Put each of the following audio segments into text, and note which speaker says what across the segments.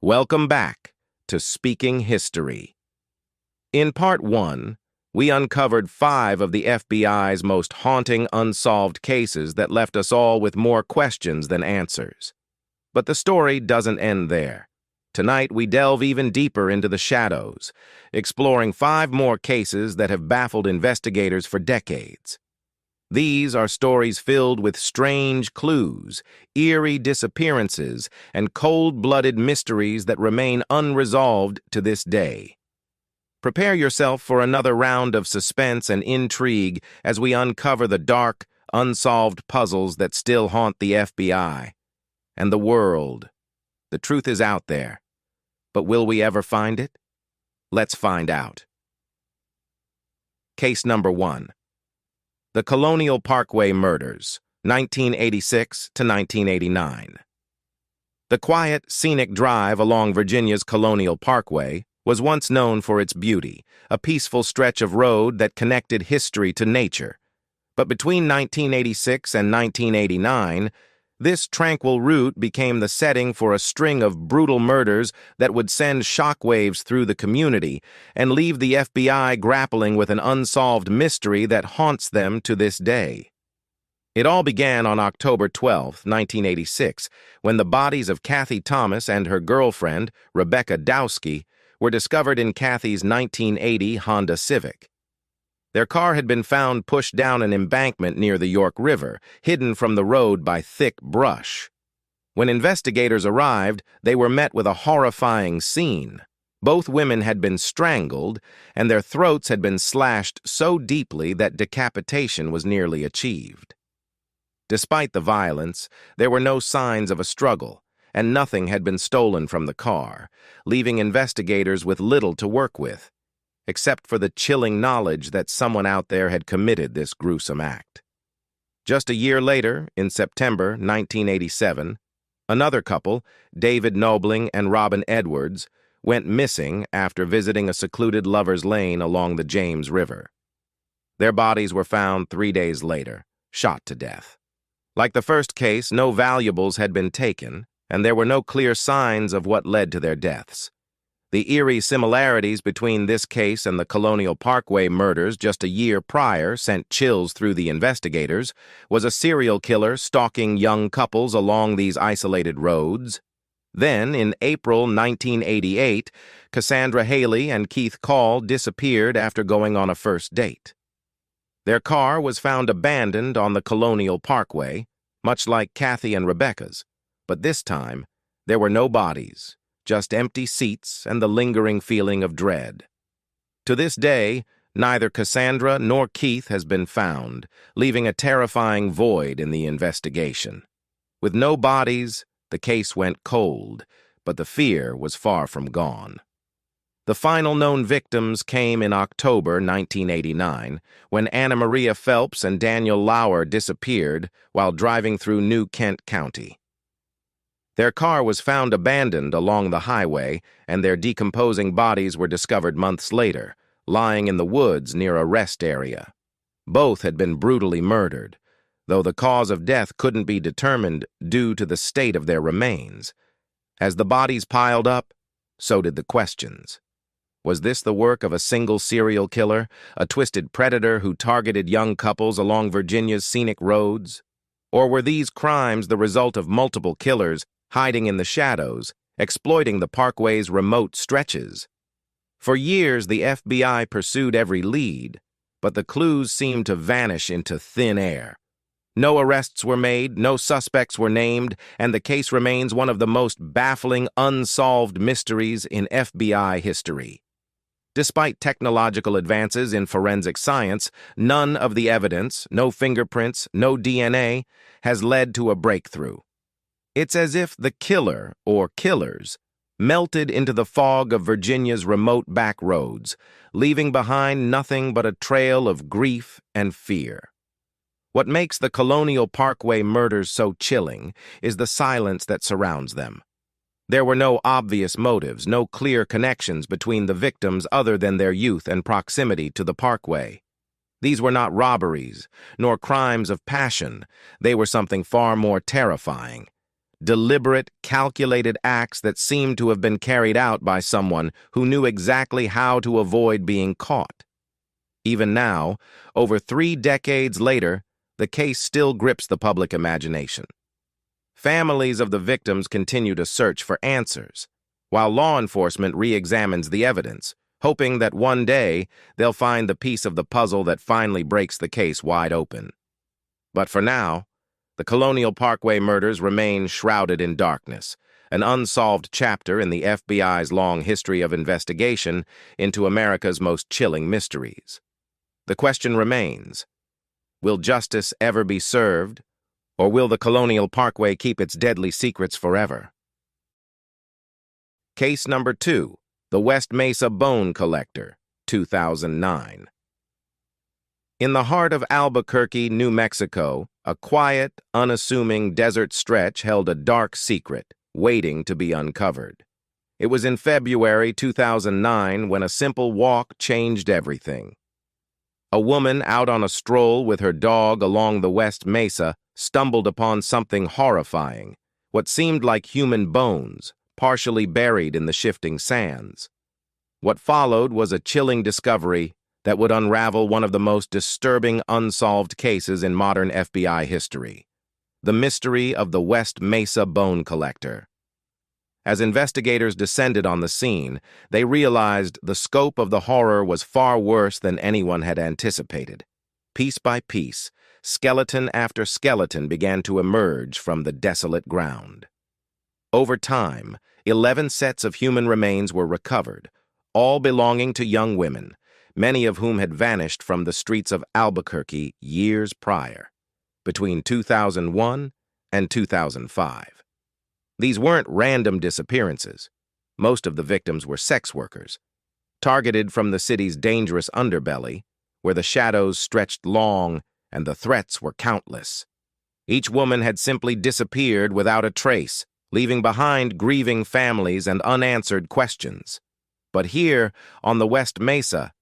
Speaker 1: Welcome back to Speaking History. In Part 1, we uncovered 5 of the FBI's most haunting unsolved cases that left us all with more questions than answers. But the story doesn't end there. Tonight, we delve even deeper into the shadows, exploring 5 more cases that have baffled investigators for decades. These are stories filled with strange clues, eerie disappearances, and cold-blooded mysteries that remain unresolved to this day. Prepare yourself for another round of suspense and intrigue as we uncover the dark, unsolved puzzles that still haunt the FBI and the world. The truth is out there, but will we ever find it? Let's find out. Case number 1. The Colonial Parkway Murders, 1986 to 1989. The quiet, scenic drive along Virginia's Colonial Parkway was once known for its beauty, a peaceful stretch of road that connected history to nature. But between 1986 and 1989, this tranquil route became the setting for a string of brutal murders that would send shockwaves through the community and leave the FBI grappling with an unsolved mystery that haunts them to this day. It all began on October 12, 1986, when the bodies of Kathy Thomas and her girlfriend, Rebecca Dowski, were discovered in Kathy's 1980 Honda Civic. Their car had been found pushed down an embankment near the York River, hidden from the road by thick brush. When investigators arrived, they were met with a horrifying scene. Both women had been strangled, and their throats had been slashed so deeply that decapitation was nearly achieved. Despite the violence, there were no signs of a struggle, and nothing had been stolen from the car, leaving investigators with little to work with, except for the chilling knowledge that someone out there had committed this gruesome act. Just a year later, in September 1987, another couple, David Nobling and Robin Edwards, went missing after visiting a secluded lover's lane along the James River. Their bodies were found 3 days later, shot to death. Like the first case, no valuables had been taken, and there were no clear signs of what led to their deaths. The eerie similarities between this case and the Colonial Parkway murders just a year prior sent chills through the investigators. Was a serial killer stalking young couples along these isolated roads? Then, in April 1988, Cassandra Haley and Keith Call disappeared after going on a first date. Their car was found abandoned on the Colonial Parkway, much like Kathy and Rebecca's, but this time, there were no bodies, just empty seats and the lingering feeling of dread. To this day, neither Cassandra nor Keith has been found, leaving a terrifying void in the investigation. With no bodies, the case went cold, but the fear was far from gone. The final known victims came in October 1989, when Anna Maria Phelps and Daniel Lauer disappeared while driving through New Kent County. Their car was found abandoned along the highway, and their decomposing bodies were discovered months later, lying in the woods near a rest area. Both had been brutally murdered, though the cause of death couldn't be determined due to the state of their remains. As the bodies piled up, so did the questions. Was this the work of a single serial killer, a twisted predator who targeted young couples along Virginia's scenic roads? Or were these crimes the result of multiple killers hiding in the shadows, exploiting the parkway's remote stretches? For years, the FBI pursued every lead, but the clues seemed to vanish into thin air. No arrests were made, no suspects were named, and the case remains one of the most baffling, unsolved mysteries in FBI history. Despite technological advances in forensic science, none of the evidence, no fingerprints, no DNA, has led to a breakthrough. It's as if the killer, or killers, melted into the fog of Virginia's remote back roads, leaving behind nothing but a trail of grief and fear. What makes the Colonial Parkway murders so chilling is the silence that surrounds them. There were no obvious motives, no clear connections between the victims other than their youth and proximity to the parkway. These were not robberies, nor crimes of passion. They were something far more terrifying. deliberate, calculated acts that seemed to have been carried out by someone who knew exactly how to avoid being caught. Even now, over 3 decades later, the case still grips the public imagination. Families of the victims continue to search for answers, while law enforcement re-examines the evidence, hoping that one day they'll find the piece of the puzzle that finally breaks the case wide open. But for now, the Colonial Parkway murders remain shrouded in darkness, an unsolved chapter in the FBI's long history of investigation into America's most chilling mysteries. The question remains, will justice ever be served, or will the Colonial Parkway keep its deadly secrets forever? Case number 2, the West Mesa Bone Collector, 2009. In the heart of Albuquerque, New Mexico, a quiet, unassuming desert stretch held a dark secret, waiting to be uncovered. It was in February 2009 when a simple walk changed everything. A woman out on a stroll with her dog along the West Mesa stumbled upon something horrifying, what seemed like human bones, partially buried in the shifting sands. What followed was a chilling discovery that would unravel one of the most disturbing unsolved cases in modern FBI history: the mystery of the West Mesa Bone Collector. As investigators descended on the scene, they realized the scope of the horror was far worse than anyone had anticipated. Piece by piece, skeleton after skeleton began to emerge from the desolate ground. Over time, 11 sets of human remains were recovered, all belonging to young women, many of whom had vanished from the streets of Albuquerque years prior, between 2001 and 2005. These weren't random disappearances. Most of the victims were sex workers, targeted from the city's dangerous underbelly, where the shadows stretched long and the threats were countless. Each woman had simply disappeared without a trace, leaving behind grieving families and unanswered questions. But here, on the West Mesa,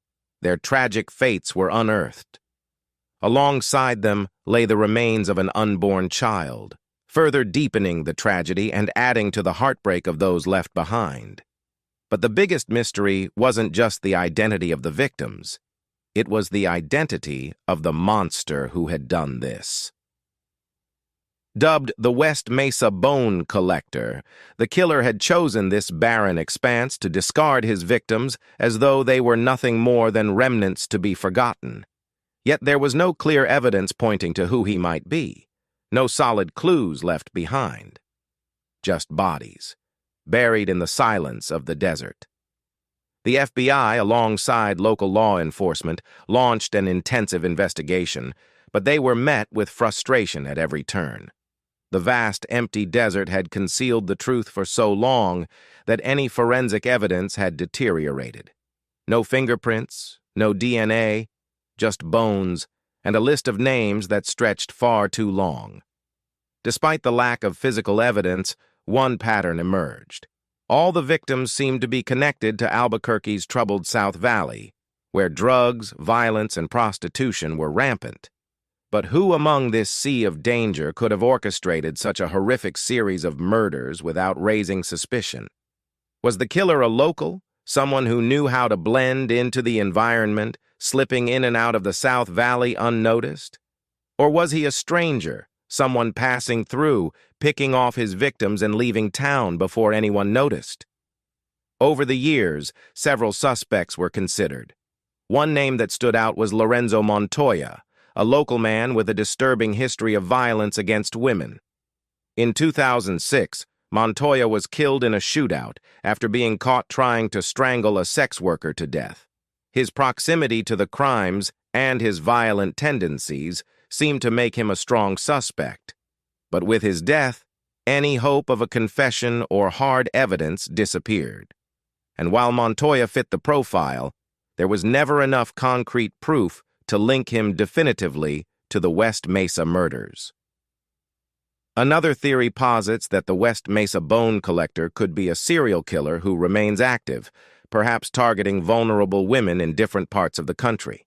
Speaker 1: their tragic fates were unearthed. Alongside them lay the remains of an unborn child, further deepening the tragedy and adding to the heartbreak of those left behind. But the biggest mystery wasn't just the identity of the victims. It was the identity of the monster who had done this. Dubbed the West Mesa Bone Collector, the killer had chosen this barren expanse to discard his victims as though they were nothing more than remnants to be forgotten. Yet there was no clear evidence pointing to who he might be. No solid clues left behind. Just bodies, buried in the silence of the desert. The FBI, alongside local law enforcement, launched an intensive investigation, but they were met with frustration at every turn. The vast, empty desert had concealed the truth for so long that any forensic evidence had deteriorated. No fingerprints, no DNA, just bones, and a list of names that stretched far too long. Despite the lack of physical evidence, one pattern emerged. All the victims seemed to be connected to Albuquerque's troubled South Valley, where drugs, violence, and prostitution were rampant. But who among this sea of danger could have orchestrated such a horrific series of murders without raising suspicion? Was the killer a local, someone who knew how to blend into the environment, slipping in and out of the South Valley unnoticed? Or was he a stranger, someone passing through, picking off his victims and leaving town before anyone noticed? Over the years, several suspects were considered. One name that stood out was Lorenzo Montoya, a local man with a disturbing history of violence against women. In 2006, Montoya was killed in a shootout after being caught trying to strangle a sex worker to death. His proximity to the crimes and his violent tendencies seemed to make him a strong suspect. But with his death, any hope of a confession or hard evidence disappeared. And while Montoya fit the profile, there was never enough concrete proof to link him definitively to the West Mesa murders. Another theory posits that the West Mesa Bone Collector could be a serial killer who remains active, perhaps targeting vulnerable women in different parts of the country.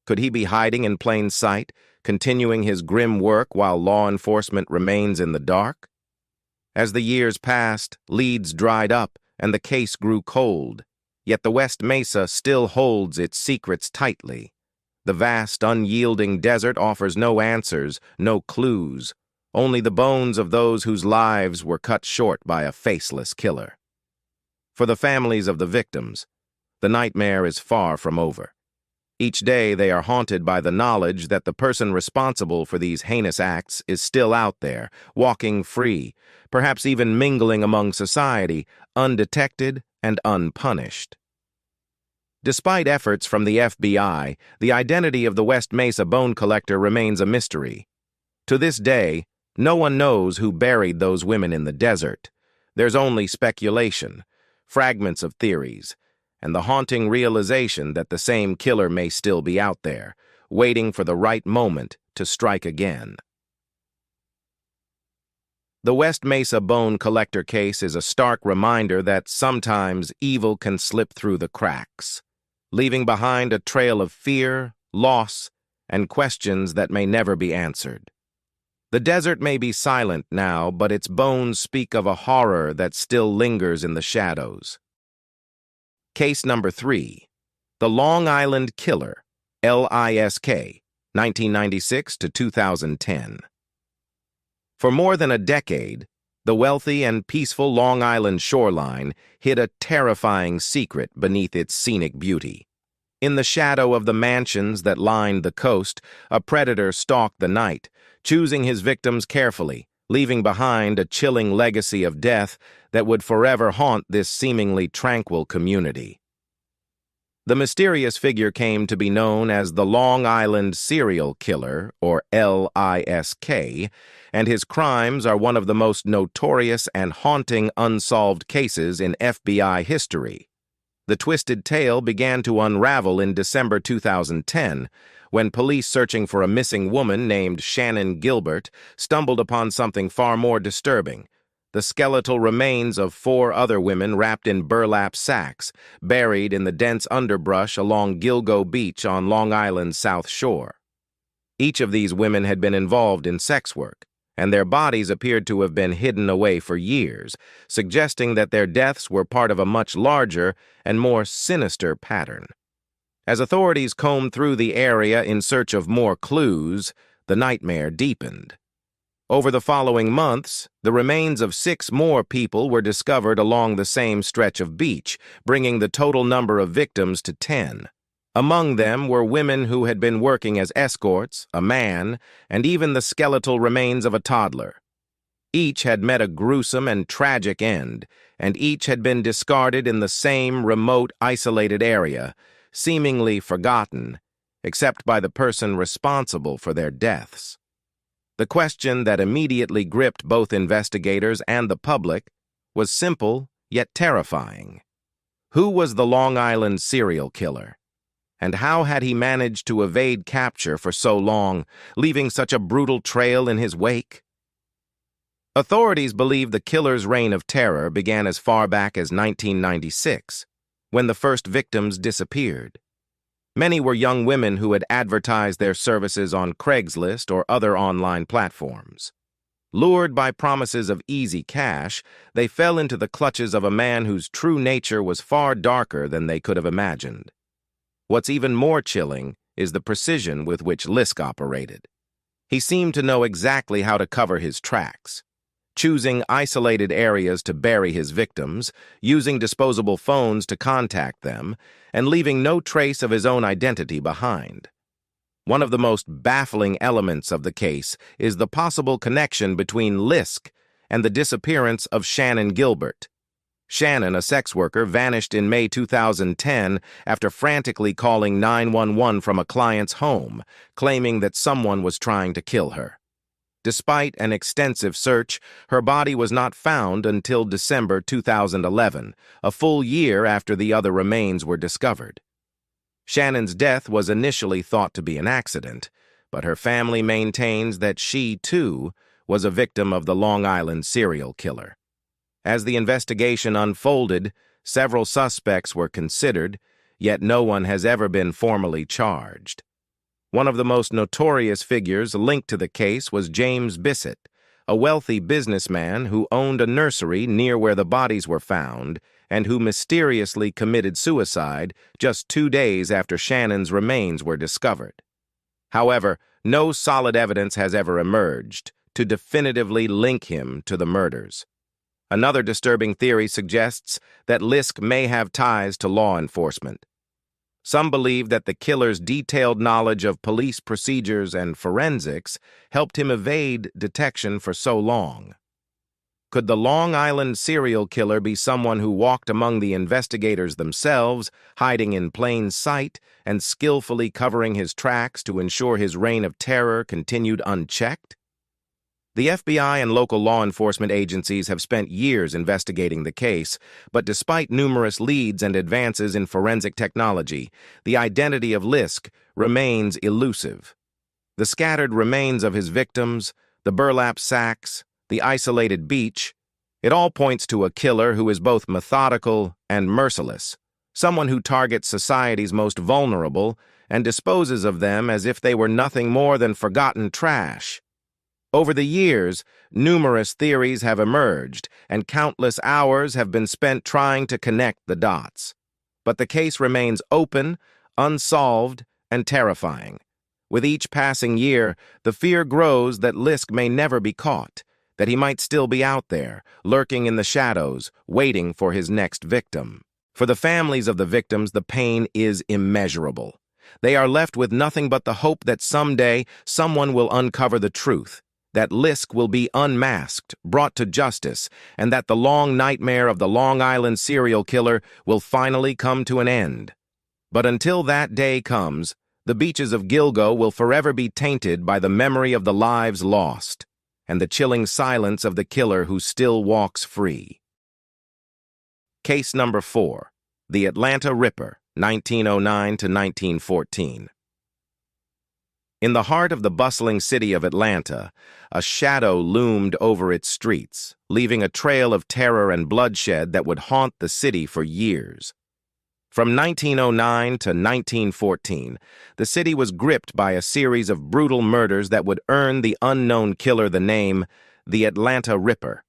Speaker 1: Could he be hiding in plain sight, continuing his grim work while law enforcement remains in the dark? As the years passed, leads dried up and the case grew cold, yet the West Mesa still holds its secrets tightly. The vast, unyielding desert offers no answers, no clues, only the bones of those whose lives were cut short by a faceless killer. For the families of the victims, the nightmare is far from over. Each day they are haunted by the knowledge that the person responsible for these heinous acts is still out there, walking free, perhaps even mingling among society, undetected and unpunished. Despite efforts from the FBI, the identity of the West Mesa Bone Collector remains a mystery. To this day, no one knows who buried those women in the desert. There's only speculation, fragments of theories, and the haunting realization that the same killer may still be out there, waiting for the right moment to strike again. The West Mesa Bone Collector case is a stark reminder that sometimes evil can slip through the cracks, leaving behind a trail of fear, loss, and questions that may never be answered. The desert may be silent now, but its bones speak of a horror that still lingers in the shadows. Case number 3, the Long Island Killer, LISK, 1996 to 2010. For more than a decade, the wealthy and peaceful Long Island shoreline hid a terrifying secret beneath its scenic beauty. In the shadow of the mansions that lined the coast, a predator stalked the night, choosing his victims carefully, leaving behind a chilling legacy of death that would forever haunt this seemingly tranquil community. The mysterious figure came to be known as the Long Island Serial Killer, or LISK, and his crimes are one of the most notorious and haunting unsolved cases in FBI history. The twisted tale began to unravel in December 2010, when police searching for a missing woman named Shannon Gilbert stumbled upon something far more disturbing: the skeletal remains of 4 other women wrapped in burlap sacks, buried in the dense underbrush along Gilgo Beach on Long Island's South Shore. Each of these women had been involved in sex work, and their bodies appeared to have been hidden away for years, suggesting that their deaths were part of a much larger and more sinister pattern. As authorities combed through the area in search of more clues, the nightmare deepened. Over the following months, the remains of 6 more people were discovered along the same stretch of beach, bringing the total number of victims to 10. Among them were women who had been working as escorts, a man, and even the skeletal remains of a toddler. Each had met a gruesome and tragic end, and each had been discarded in the same remote, isolated area, seemingly forgotten, except by the person responsible for their deaths. The question that immediately gripped both investigators and the public was simple yet terrifying. Who was the Long Island serial killer? And how had he managed to evade capture for so long, leaving such a brutal trail in his wake? Authorities believe the killer's reign of terror began as far back as 1996, when the first victims disappeared. Many were young women who had advertised their services on Craigslist or other online platforms. Lured by promises of easy cash, they fell into the clutches of a man whose true nature was far darker than they could have imagined. What's even more chilling is the precision with which LISK operated. He seemed to know exactly how to cover his tracks, choosing isolated areas to bury his victims, using disposable phones to contact them, and leaving no trace of his own identity behind. One of the most baffling elements of the case is the possible connection between LISK and the disappearance of Shannon Gilbert. Shannon, a sex worker, vanished in May 2010 after frantically calling 911 from a client's home, claiming that someone was trying to kill her. Despite an extensive search, her body was not found until December 2011, a full year after the other remains were discovered. Shannon's death was initially thought to be an accident, but her family maintains that she, too, was a victim of the Long Island serial killer. As the investigation unfolded, several suspects were considered, yet no one has ever been formally charged. One of the most notorious figures linked to the case was James Bissett, a wealthy businessman who owned a nursery near where the bodies were found and who mysteriously committed suicide just 2 days after Shannon's remains were discovered. However, no solid evidence has ever emerged to definitively link him to the murders. Another disturbing theory suggests that LISK may have ties to law enforcement. Some believe that the killer's detailed knowledge of police procedures and forensics helped him evade detection for so long. Could the Long Island serial killer be someone who walked among the investigators themselves, hiding in plain sight and skillfully covering his tracks to ensure his reign of terror continued unchecked? The FBI and local law enforcement agencies have spent years investigating the case, but despite numerous leads and advances in forensic technology, the identity of LISK remains elusive. The scattered remains of his victims, the burlap sacks, the isolated beach, it all points to a killer who is both methodical and merciless, someone who targets society's most vulnerable and disposes of them as if they were nothing more than forgotten trash. Over the years, numerous theories have emerged, and countless hours have been spent trying to connect the dots. But the case remains open, unsolved, and terrifying. With each passing year, the fear grows that LISK may never be caught, that he might still be out there, lurking in the shadows, waiting for his next victim. For the families of the victims, the pain is immeasurable. They are left with nothing but the hope that someday someone will uncover the truth, that LISK will be unmasked, brought to justice, and that the long nightmare of the Long Island serial killer will finally come to an end. But until that day comes, the beaches of Gilgo will forever be tainted by the memory of the lives lost and the chilling silence of the killer who still walks free. Case number 4, the Atlanta Ripper, 1909 to 1914. In the heart of the bustling city of Atlanta, a shadow loomed over its streets, leaving a trail of terror and bloodshed that would haunt the city for years. From 1909 to 1914, the city was gripped by a series of brutal murders that would earn the unknown killer the name, the Atlanta Ripper.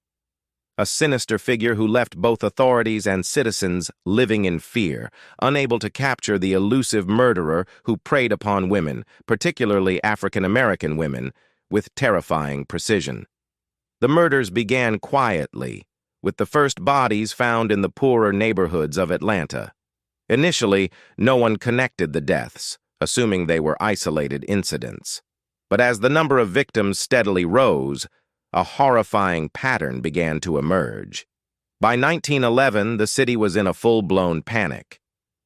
Speaker 1: A sinister figure who left both authorities and citizens living in fear, unable to capture the elusive murderer who preyed upon women, particularly African-American women, with terrifying precision. The murders began quietly, with the first bodies found in the poorer neighborhoods of Atlanta. Initially, no one connected the deaths, assuming they were isolated incidents. But as the number of victims steadily rose, a horrifying pattern began to emerge. By 1911, the city was in a full-blown panic.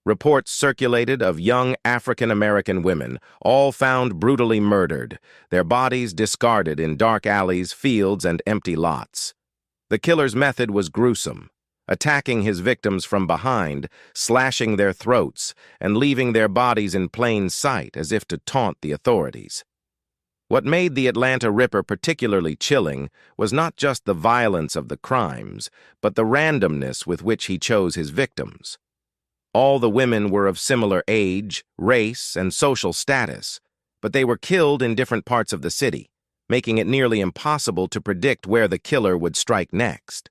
Speaker 1: Reports circulated of young African-American women, all found brutally murdered, their bodies discarded in dark alleys, fields, and empty lots. The killer's method was gruesome, attacking his victims from behind, slashing their throats, and leaving their bodies in plain sight as if to taunt the authorities. What made the Atlanta Ripper particularly chilling was not just the violence of the crimes, but the randomness with which he chose his victims. All the women were of similar age, race, and social status, but they were killed in different parts of the city, making it nearly impossible to predict where the killer would strike next.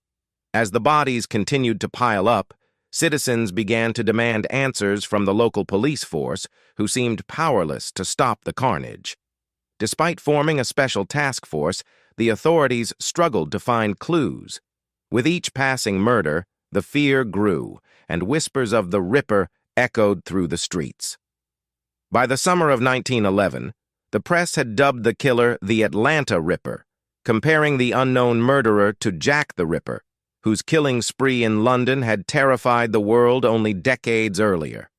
Speaker 1: As the bodies continued to pile up, citizens began to demand answers from the local police force, who seemed powerless to stop the carnage. Despite forming a special task force, the authorities struggled to find clues. With each passing murder, the fear grew, and whispers of the Ripper echoed through the streets. By the summer of 1911, the press had dubbed the killer the Atlanta Ripper, comparing the unknown murderer to Jack the Ripper, whose killing spree in London had terrified the world only decades earlier.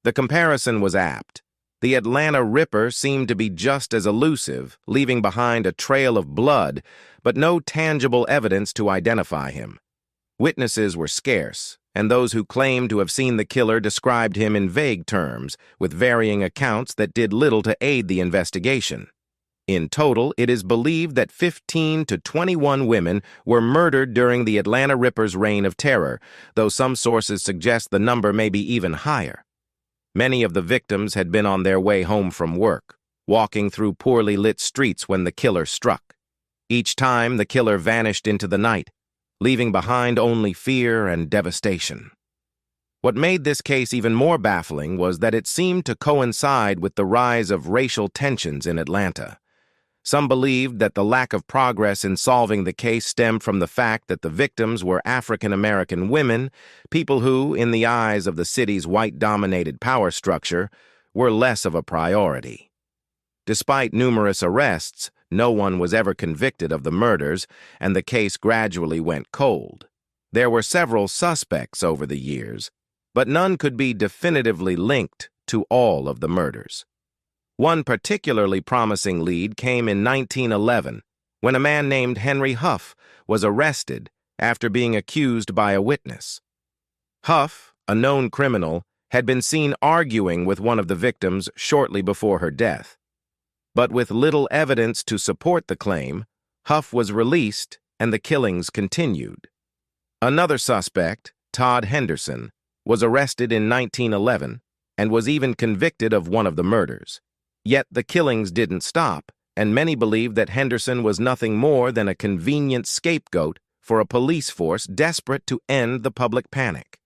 Speaker 1: The comparison was apt. The Atlanta Ripper seemed to be just as elusive, leaving behind a trail of blood, but no tangible evidence to identify him. Witnesses were scarce, and those who claimed to have seen the killer described him in vague terms, with varying accounts that did little to aid the investigation. In total, it is believed that 15 to 21 women were murdered during the Atlanta Ripper's reign of terror, though some sources suggest the number may be even higher. Many of the victims had been on their way home from work, walking through poorly lit streets when the killer struck. Each time, the killer vanished into the night, leaving behind only fear and devastation. What made this case even more baffling was that it seemed to coincide with the rise of racial tensions in Atlanta. Some believed that the lack of progress in solving the case stemmed from the fact that the victims were African American women, people who, in the eyes of the city's white-dominated power structure, were less of a priority. Despite numerous arrests, no one was ever convicted of the murders, and the case gradually went cold. There were several suspects over the years, but none could be definitively linked to all of the murders. One particularly promising lead came in 1911, when a man named Henry Huff was arrested after being accused by a witness. Huff, a known criminal, had been seen arguing with one of the victims shortly before her death. But with little evidence to support the claim, Huff was released and the killings continued. Another suspect, Todd Henderson, was arrested in 1911 and was even convicted of one of the murders. Yet the killings didn't stop, and many believed that Henderson was nothing more than a convenient scapegoat for a police force desperate to end the public panic.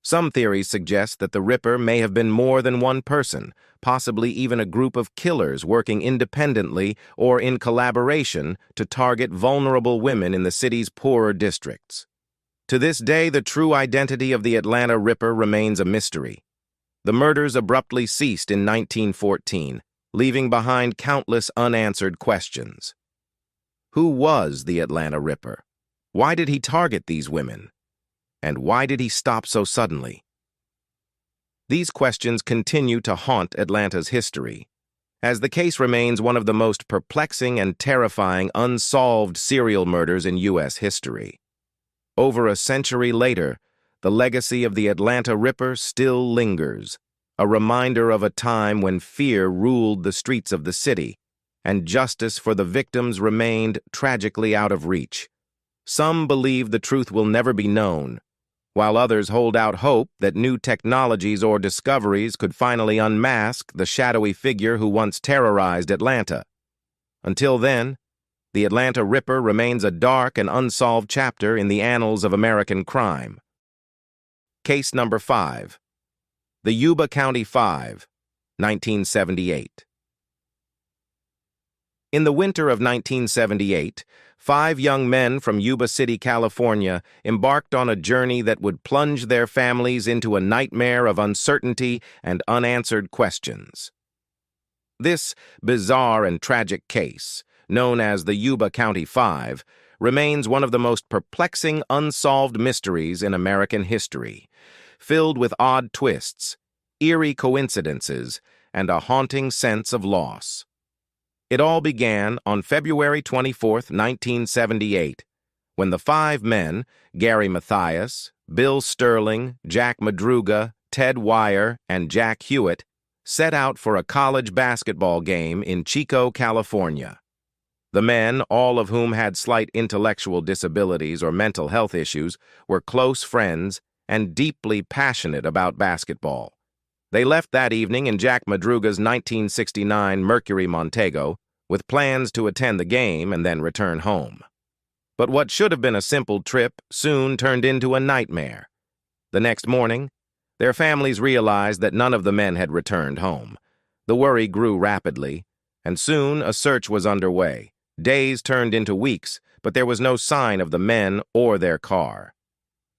Speaker 1: Some theories suggest that the Ripper may have been more than one person, possibly even a group of killers working independently or in collaboration to target vulnerable women in the city's poorer districts. To this day, the true identity of the Atlanta Ripper remains a mystery. The murders abruptly ceased in 1914, leaving behind countless unanswered questions. Who was the Atlanta Ripper? Why did he target these women? And why did he stop so suddenly? These questions continue to haunt Atlanta's history, as the case remains one of the most perplexing and terrifying unsolved serial murders in U.S. history. Over a century later, the legacy of the Atlanta Ripper still lingers, a reminder of a time when fear ruled the streets of the city, and justice for the victims remained tragically out of reach. Some believe the truth will never be known, while others hold out hope that new technologies or discoveries could finally unmask the shadowy figure who once terrorized Atlanta. Until then, the Atlanta Ripper remains a dark and unsolved chapter in the annals of American crime. Case number 5. The Yuba County Five, 1978. In the winter of 1978, 5 young men from Yuba City, California, embarked on a journey that would plunge their families into a nightmare of uncertainty and unanswered questions. This bizarre and tragic case, known as the Yuba County Five, remains one of the most perplexing unsolved mysteries in American history, filled with odd twists, eerie coincidences, and a haunting sense of loss. It all began on February 24, 1978, when the 5 men, Gary Mathias, Bill Sterling, Jack Madruga, Ted Wire, and Jack Hewitt, set out for a college basketball game in Chico, California. The men, all of whom had slight intellectual disabilities or mental health issues, were close friends and deeply passionate about basketball. They left that evening in Jack Madruga's 1969 Mercury Montego with plans to attend the game and then return home. But what should have been a simple trip soon turned into a nightmare. The next morning, their families realized that none of the men had returned home. The worry grew rapidly, and soon a search was underway. Days turned into weeks, but there was no sign of the men or their car.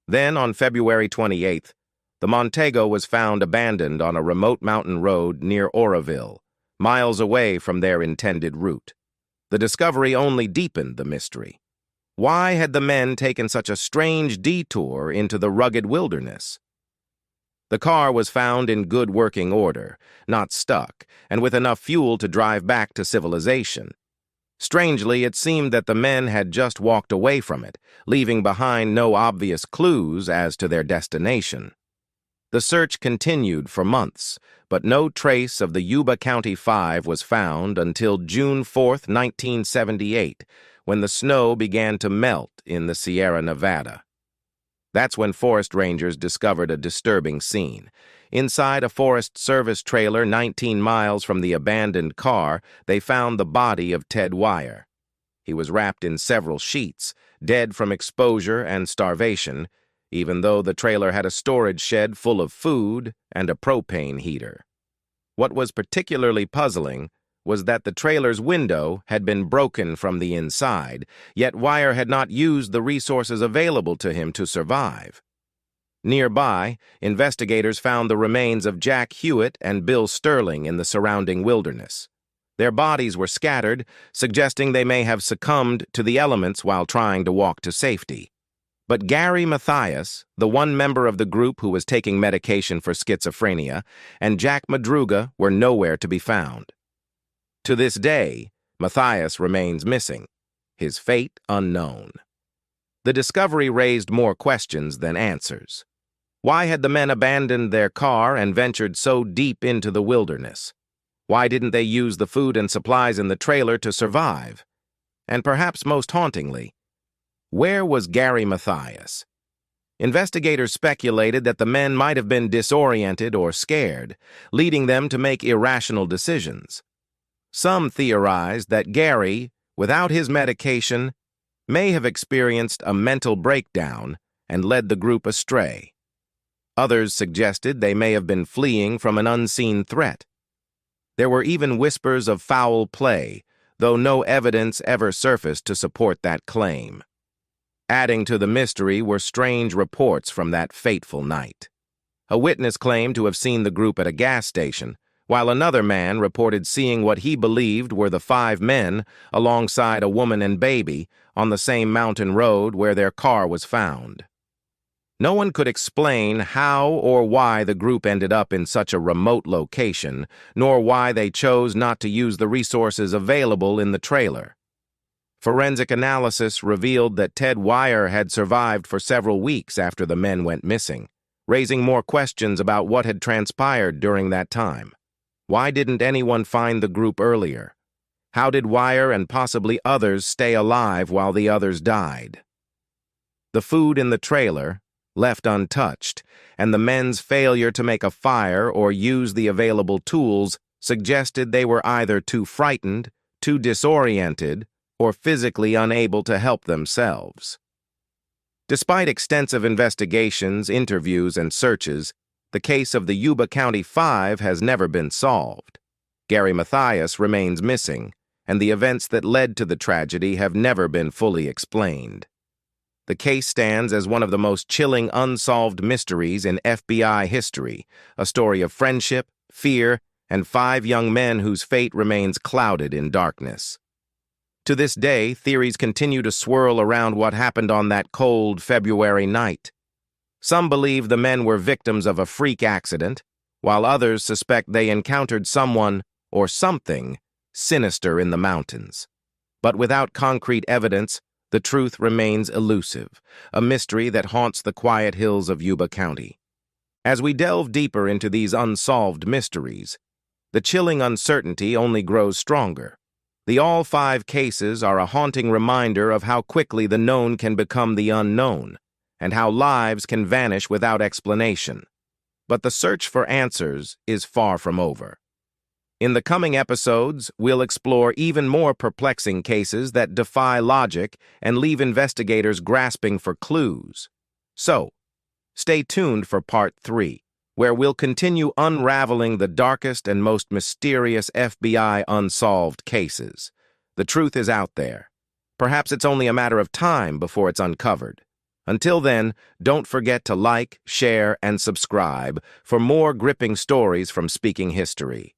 Speaker 1: Then, on February 28th, the Montego was found abandoned on a remote mountain road near Oroville, miles away from their intended route. The discovery only deepened the mystery. Why had the men taken such a strange detour into the rugged wilderness? The car was found in good working order, not stuck, and with enough fuel to drive back to civilization. Strangely, it seemed that the men had just walked away from it, leaving behind no obvious clues as to their destination. The search continued for months, but no trace of the Yuba County Five was found until June 4, 1978, when the snow began to melt in the Sierra Nevada. That's when forest rangers discovered a disturbing scene. Inside a Forest Service trailer 19 miles from the abandoned car, they found the body of Ted Wire. He was wrapped in several sheets, dead from exposure and starvation, even though the trailer had a storage shed full of food and a propane heater. What was particularly puzzling was that the trailer's window had been broken from the inside, yet Wire had not used the resources available to him to survive. Nearby, investigators found the remains of Jack Hewitt and Bill Sterling in the surrounding wilderness. Their bodies were scattered, suggesting they may have succumbed to the elements while trying to walk to safety. But Gary Mathias, the one member of the group who was taking medication for schizophrenia, and Jack Madruga were nowhere to be found. To this day, Mathias remains missing, his fate unknown. The discovery raised more questions than answers. Why had the men abandoned their car and ventured so deep into the wilderness? Why didn't they use the food and supplies in the trailer to survive? And perhaps most hauntingly, where was Gary Mathias? Investigators speculated that the men might have been disoriented or scared, leading them to make irrational decisions. Some theorized that Gary, without his medication, may have experienced a mental breakdown and led the group astray. Others suggested they may have been fleeing from an unseen threat. There were even whispers of foul play, though no evidence ever surfaced to support that claim. Adding to the mystery were strange reports from that fateful night. A witness claimed to have seen the group at a gas station, while another man reported seeing what he believed were the 5 men alongside a woman and baby on the same mountain road where their car was found. No one could explain how or why the group ended up in such a remote location, nor why they chose not to use the resources available in the trailer. Forensic analysis revealed that Ted Wire had survived for several weeks after the men went missing, raising more questions about what had transpired during that time. Why didn't anyone find the group earlier? How did Wire and possibly others stay alive while the others died? The food in the trailer, left untouched, and the men's failure to make a fire or use the available tools suggested they were either too frightened, too disoriented, or physically unable to help themselves. Despite extensive investigations, interviews, and searches, the case of the Yuba County Five has never been solved. Gary Mathias remains missing, and the events that led to the tragedy have never been fully explained. The case stands as one of the most chilling unsolved mysteries in FBI history, a story of friendship, fear, and 5 young men whose fate remains clouded in darkness. To this day, theories continue to swirl around what happened on that cold February night. Some believe the men were victims of a freak accident, while others suspect they encountered someone or something sinister in the mountains. But without concrete evidence, the truth remains elusive, a mystery that haunts the quiet hills of Yuba County. As we delve deeper into these unsolved mysteries, the chilling uncertainty only grows stronger. The all 5 cases are a haunting reminder of how quickly the known can become the unknown, and how lives can vanish without explanation. But the search for answers is far from over. In the coming episodes, we'll explore even more perplexing cases that defy logic and leave investigators grasping for clues. So, stay tuned for Part 3, where we'll continue unraveling the darkest and most mysterious FBI unsolved cases. The truth is out there. Perhaps it's only a matter of time before it's uncovered. Until then, don't forget to like, share, and subscribe for more gripping stories from Speaking History.